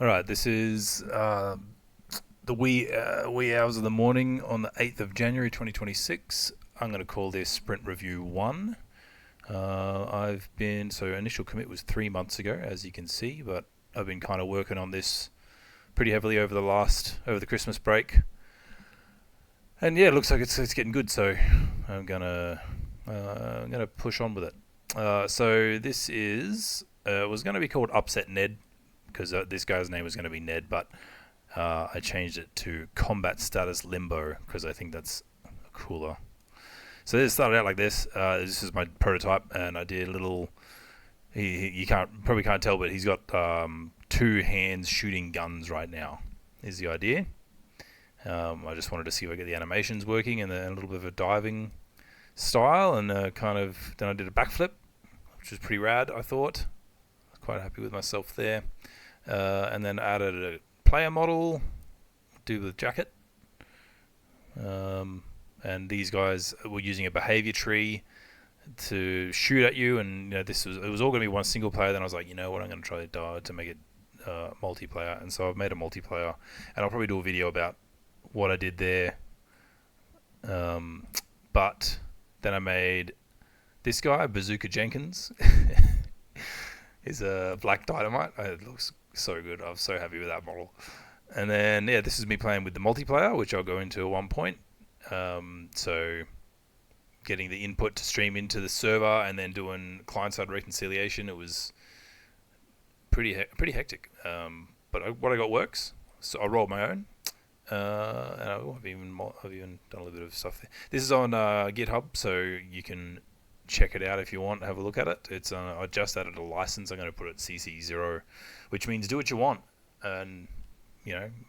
All right, this is the wee hours of the morning on the 8th of January 2026. I'm going to call this Sprint Review 1. So initial commit was 3 months ago, as you can see, but I've been kind of working on this pretty heavily over the Christmas break. And yeah, it looks like it's getting good, so I'm gonna push on with it. So this is was going to be called Upset Ned because this guy's name was going to be Ned, but I changed it to Combat Status Limbo because I think that's cooler. So this started out like this. This is my prototype, and I did a little. You probably can't tell, but he's got two hands shooting guns right now. Is the idea. I just wanted to see if I get the animations working and a little bit of a diving style, and then I did a backflip, which was pretty rad. I thought. I was quite happy with myself there, and then added a player model, do the jacket. And these guys were using a behavior tree to shoot at you, and it was all going to be one single player. Then I was like, you know what, I'm going to try to make it multiplayer, and so I've made a multiplayer, and I'll probably do a video about what I did there. But then I made this guy, Bazooka Jenkins. He's a black dynamite. It looks so good. I'm so happy with that model. And then this is me playing with the multiplayer, which I'll go into at one point. So getting the input to stream into the server and then doing client-side reconciliation. It was pretty hectic. But what I got works. So I rolled my own. And I've even done a little bit of stuff there. This is on GitHub, so you can check it out if you want. Have a look at it. It's I just added a license. I'm going to put it CC0, which means do what you want, and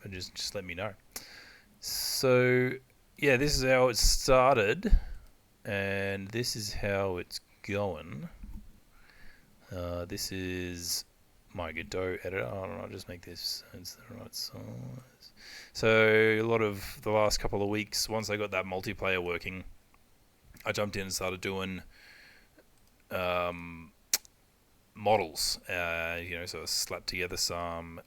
just let me know. So this is how it started, and this is how it's going. This is my Godot editor. I don't know, I'll just make this it's the right size. So a lot of the last couple of weeks, once I got that multiplayer working, I jumped in and started doing models. So I slapped together some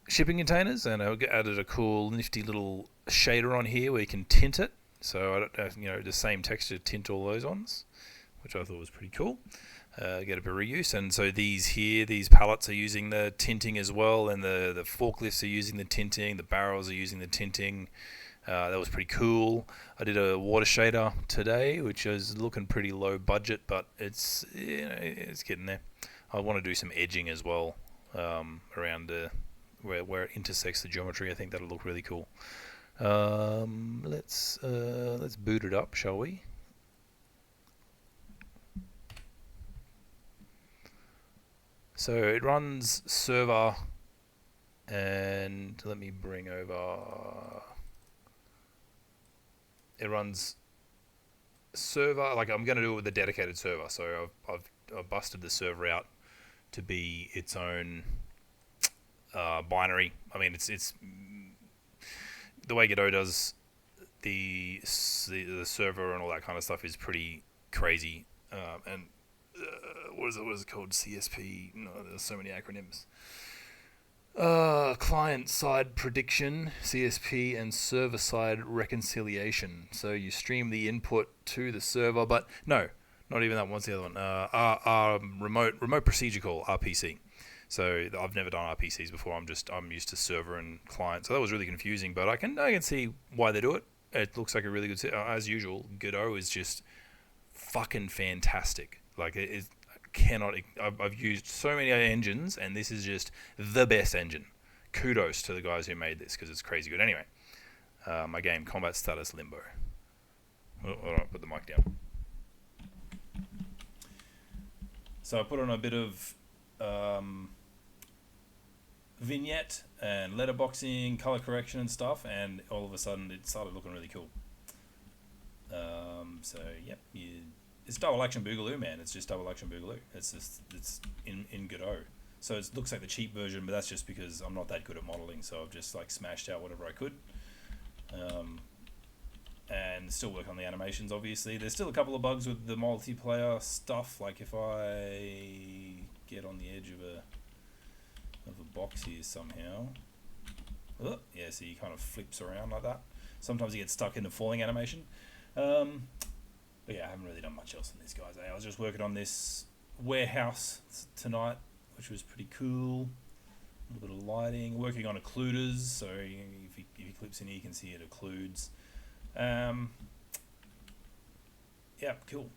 shipping containers, and I added a cool, nifty little shader on here where you can tint it. So I don't have, the same texture to tint all those ones, which I thought was pretty cool. Get a bit of reuse, and so these pallets are using the tinting as well, and the forklifts are using the tinting, the barrels are using the tinting. That was pretty cool. I did a water shader today, which is looking pretty low budget, but it's getting there. I want to do some edging as well around where it intersects the geometry. I think that'll look really cool. Let's boot it up, shall we? So it runs server, and let me bring over. It runs server, like I'm going to do it with a dedicated server. So I've busted the server out to be its own binary. I mean, it's the way Godot does the server and all that kind of stuff is pretty crazy. And what is it called? CSP? No, there's so many acronyms. Client-side prediction, CSP, and server-side reconciliation. So you stream the input to the server, but no, not even that. What's the other one? Remote procedure call, RPC. So I've never done RPCs before. I'm used to server and client. So that was really confusing, but I can see why they do it. It looks like a really good. As usual, Godot is just fucking fantastic. Like it is. I've used so many engines, and this is just the best engine. Kudos to the guys who made this because it's crazy good. Anyway, my game, Combat Status Limbo. Hold on, put the mic down. So I put on a bit of vignette and letterboxing, color correction and stuff, and all of a sudden it started looking really cool. It's double action Boogaloo, man. It's just double action Boogaloo. It's in Godot. So it looks like the cheap version, but that's just because I'm not that good at modeling. So I've just smashed out whatever I could, and still work on the animations. Obviously, there's still a couple of bugs with the multiplayer stuff. Like if I get on the edge of box here somehow. Oh, yeah, so he kind of flips around like that. Sometimes he gets stuck in the falling animation. But yeah, I haven't really done much else on this, guys. I was just working on this warehouse tonight, which was pretty cool. A little bit of lighting. Working on occluders, so if he clips in here, you can see it occludes. Yeah, cool.